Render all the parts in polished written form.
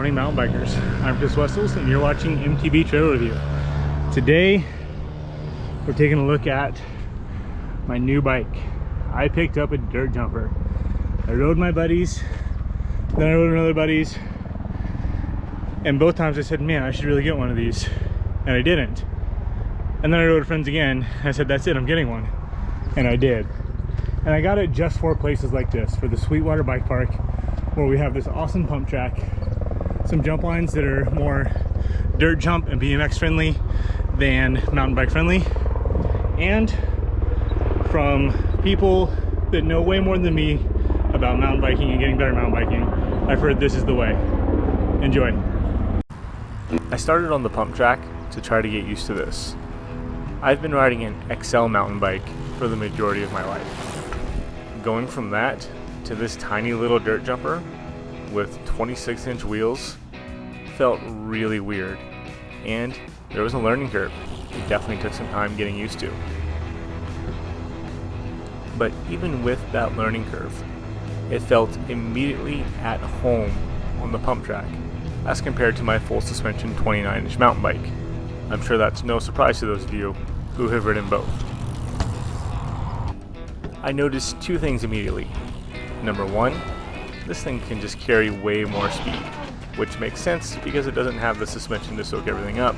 morning, mountain bikers. I'm Chris Wessels and you're watching MTB Trail Review. Today, we're taking a look at my new bike. I picked up a dirt jumper. I rode my buddies, then I rode another buddies, and both times I said, man, I should really get one of these, and I didn't. And then I rode friends again, and I said, that's it, I'm getting one, and I did. And I got it just for places like this, for the Sweetwater Bike Park, where we have this awesome pump track, some jump lines that are more dirt jump and BMX friendly than mountain bike friendly, and from people that know way more than me about mountain biking and getting better mountain biking. I've heard this is the way. Enjoy. I started on the pump track to try to get used to this. I've been riding an XL mountain bike for the majority of my life. Going from that to this tiny little dirt jumper with 26-inch wheels felt really weird, and there was a learning curve. It definitely took some time getting used to. But even with that learning curve, it felt immediately at home on the pump track as compared to my full suspension 29-inch mountain bike. I'm sure that's no surprise to those of you who have ridden both. I noticed two things immediately. Number one, this thing can just carry way more speed, which makes sense because it doesn't have the suspension to soak everything up,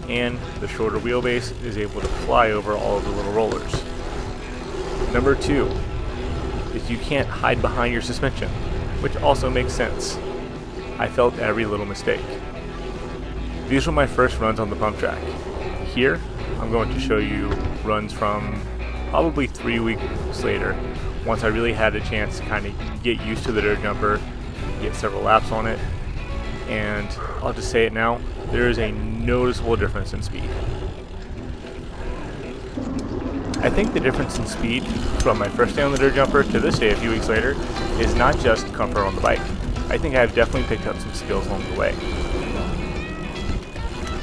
and the shorter wheelbase is able to fly over all of the little rollers. Number two is you can't hide behind your suspension, which also makes sense. I felt every little mistake. These were my first runs on the pump track. Here, I'm going to show you runs from probably 3 weeks later, once I really had a chance to kind of get used to the dirt jumper, get several laps on it, and I'll just say it now, there is a noticeable difference in speed. I think the difference in speed from my first day on the dirt jumper to this day a few weeks later is not just comfort on the bike. I think I've definitely picked up some skills along the way.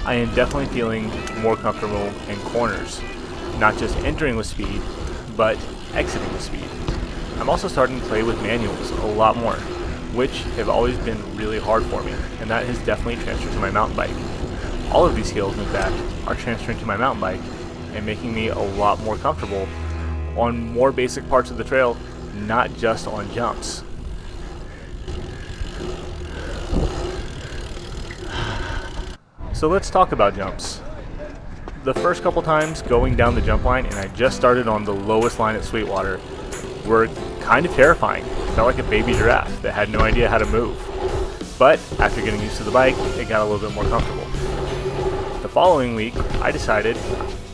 I am definitely feeling more comfortable in corners, not just entering with speed, but exiting with speed. I'm also starting to play with manuals a lot more, which have always been really hard for me, and that has definitely transferred to my mountain bike. All of these skills, in fact, are transferring to my mountain bike and making me a lot more comfortable on more basic parts of the trail, not just on jumps. So let's talk about jumps. The first couple times going down the jump line, and I just started on the lowest line at Sweetwater, were kind of terrifying. Felt like a baby giraffe that had no idea how to move. But after getting used to the bike, it got a little bit more comfortable. The following week, I decided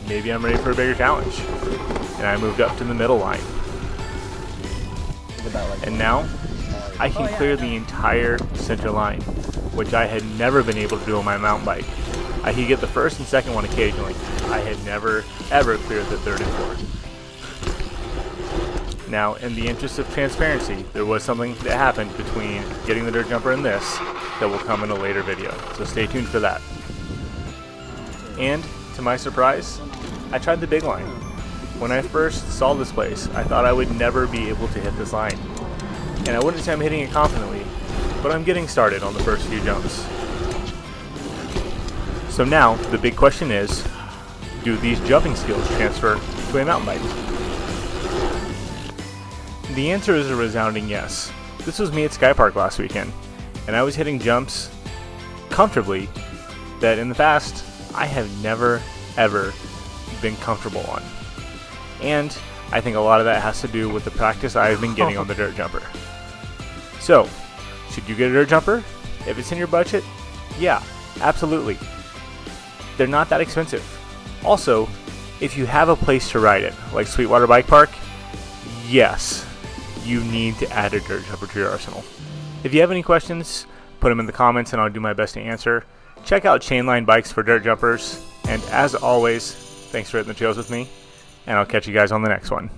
maybe I'm ready for a bigger challenge, and I moved up to the middle line. And now, I can clear the entire center line, which I had never been able to do on my mountain bike. I could get the first and second one occasionally. I had never, ever cleared the third and fourth. Now, in the interest of transparency, there was something that happened between getting the dirt jumper and this that will come in a later video, so stay tuned for that. And, to my surprise, I tried the big line. When I first saw this place, I thought I would never be able to hit this line. And I wouldn't say I'm hitting it confidently, but I'm getting started on the first few jumps. So now, the big question is, do these jumping skills transfer to a mountain bike? The answer is a resounding yes. This was me at Sky Park last weekend, and I was hitting jumps comfortably that in the past I have never, ever been comfortable on. And I think a lot of that has to do with the practice I've been getting on the dirt jumper. So, should you get a dirt jumper? If it's in your budget, yeah, absolutely. They're not that expensive. Also, if you have a place to ride it, like Sweetwater Bike Park, yes, you need to add a dirt jumper to your arsenal. If you have any questions, put them in the comments and I'll do my best to answer. Check out Chainline Bikes for dirt jumpers, and as always, thanks for hitting the trails with me, and I'll catch you guys on the next one.